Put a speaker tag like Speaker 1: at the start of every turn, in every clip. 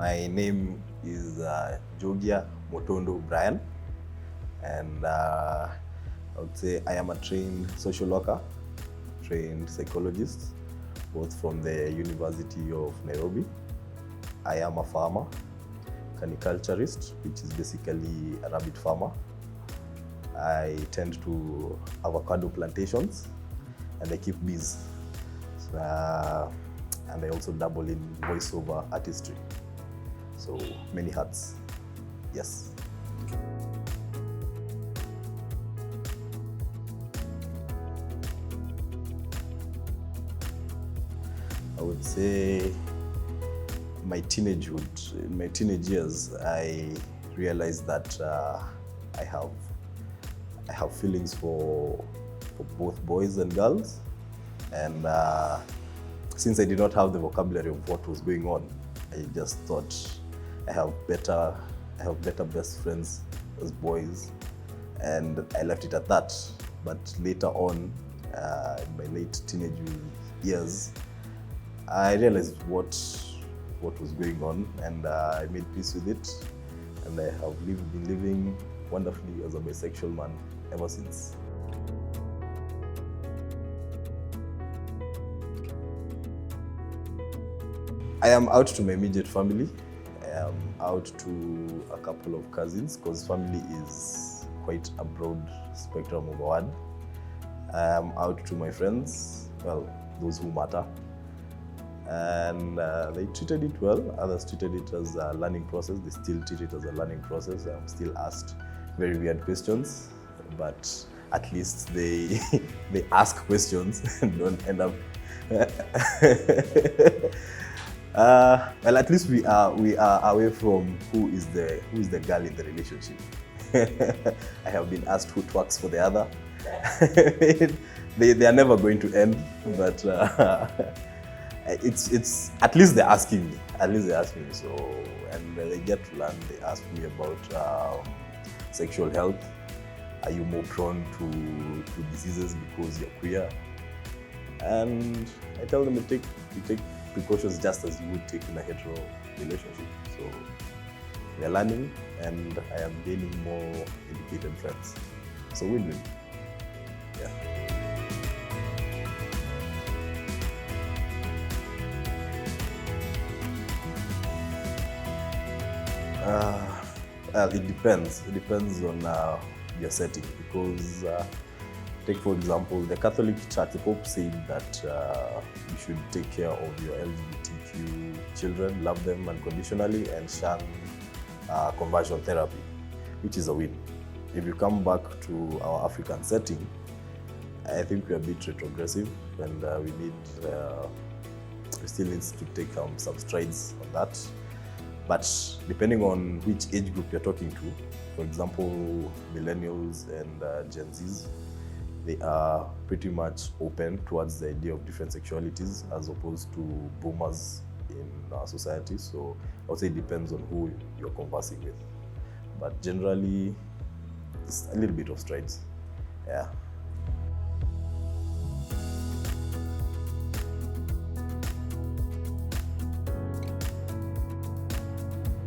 Speaker 1: My name is Jogia Motondo Brian, and I would say I am a trained social worker, trained psychologist, both from the University of Nairobi. I am a farmer, caniculturist, which is basically a rabbit farmer. I tend to avocado plantations, and I keep bees. And I also dabble in voiceover artistry. So many hats, yes. I would say my teenagehood, in my teenage years, I realized that I have feelings for both boys and girls, and since I did not have the vocabulary of what was going on, I just thought I have better best friends as boys, and I left it at that. But later on, in my late teenage years, I realized what was going on, and I made peace with it, and I have been living wonderfully as a bisexual man ever since. I am out to my immediate family. I am out to a couple of cousins, because family is quite a broad spectrum of a word. I am out to my friends, well, those who matter. And they treated it well. Others treated it as a learning process. They still treat it as a learning process. I'm still asked very weird questions, but at least they ask questions and don't end up. Well, at least we are away from who is the girl in the relationship. I have been asked who twerks for the other. They are never going to end, but it's at least they're asking me. At least they're asking me. So, and they get to learn. They ask me about sexual health. Are you more prone to diseases because you're queer? And I tell them you take precautions just as you would take in a hetero relationship. So we are learning, and I am gaining more educated friends. So win-win. Yeah. Well, it depends. It depends on your setting, because take for example, the Catholic Church, the Pope said that you should take care of your LGBTQ children, love them unconditionally, and shun conversion therapy, which is a win. If you come back to our African setting, I think we're a bit retrogressive, and we still need to take some strides on that. But depending on which age group you're talking to, for example, millennials and Gen Zs, they are pretty much open towards the idea of different sexualities as opposed to boomers in our society. So I would say it depends on who you're conversing with. But generally, it's a little bit of strides. Yeah.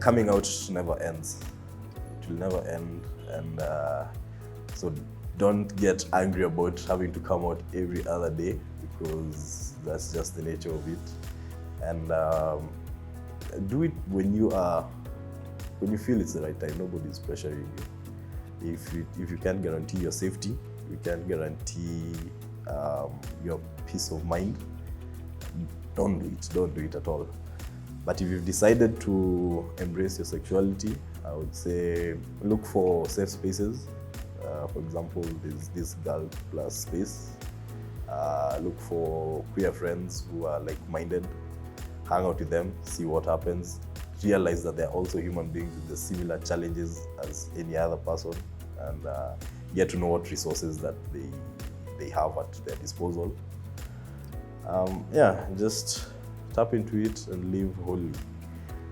Speaker 1: Coming out never ends. It will never end, and so don't get angry about having to come out every other day, because that's just the nature of it. And do it when you feel it's the right time. Nobody's pressuring you. If you can't guarantee your safety, you can't guarantee your peace of mind, don't do it. Don't do it at all. But if you've decided to embrace your sexuality, I would say look for safe spaces. For example, there's this girl plus space. Look for queer friends who are like-minded. Hang out with them, see what happens. Realize that they're also human beings with the similar challenges as any other person, and get to know what resources that they have at their disposal. Yeah, just tap into it and live wholly.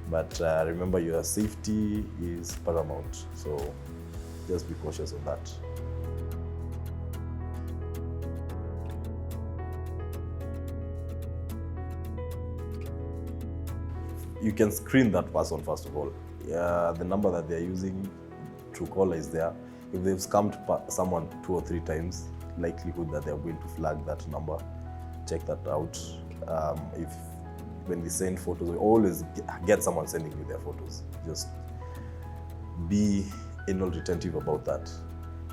Speaker 1: But remember, your safety is paramount, so just be cautious of that. you can screen that person first of all. The number that they're using, Truecaller is there. If they've scammed someone 2 or 3 times, likelihood that they're going to flag that number. Check that out. If when they send photos, always get someone sending you their photos. Just be anal retentive about that.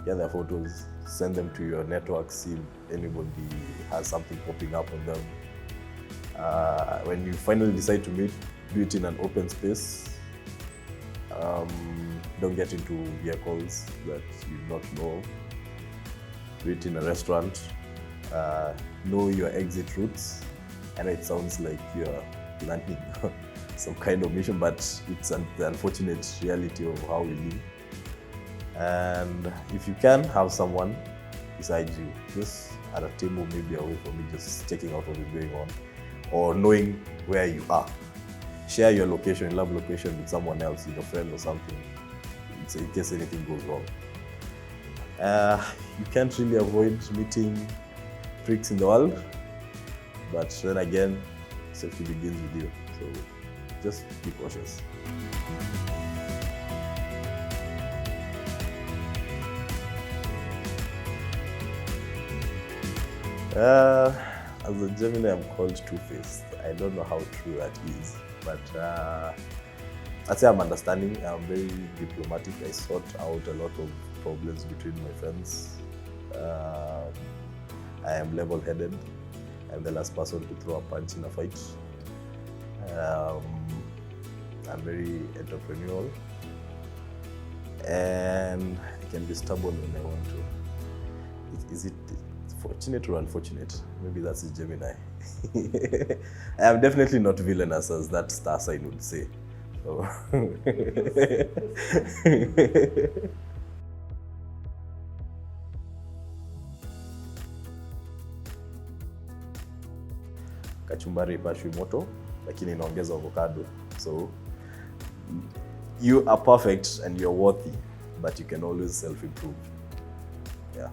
Speaker 1: Get their photos, send them to your network, see if anybody has something popping up on them. When you finally decide to meet, do it in an open space. Don't get into vehicles that you don't know. Do it in a restaurant. Know your exit routes. I know it sounds like you're planning some kind of mission, but it's the unfortunate reality of how we live. And if you can have someone beside you, just at a table, maybe away from you, just checking out what is going on, or knowing where you are. Share your location, your love location with someone else, with a friend or something, in case anything goes wrong. You can't really avoid meeting freaks in the world, but then again, safety begins with you. So just be cautious. As a Gemini, I'm called two-faced. I don't know how true that is, but I'd say I'm understanding. I'm very diplomatic. I sort out a lot of problems between my friends. I am level-headed. I'm the last person to throw a punch in a fight. I'm very entrepreneurial, and I can be stubborn when I want to. Is it fortunate or unfortunate? Maybe that's a Gemini. I am definitely not villainous as that star sign would say. So. Kachumbari Haipashwi Moto, lakini inaongeza avocado. So you are perfect and you're worthy, but you can always self-improve. Yeah.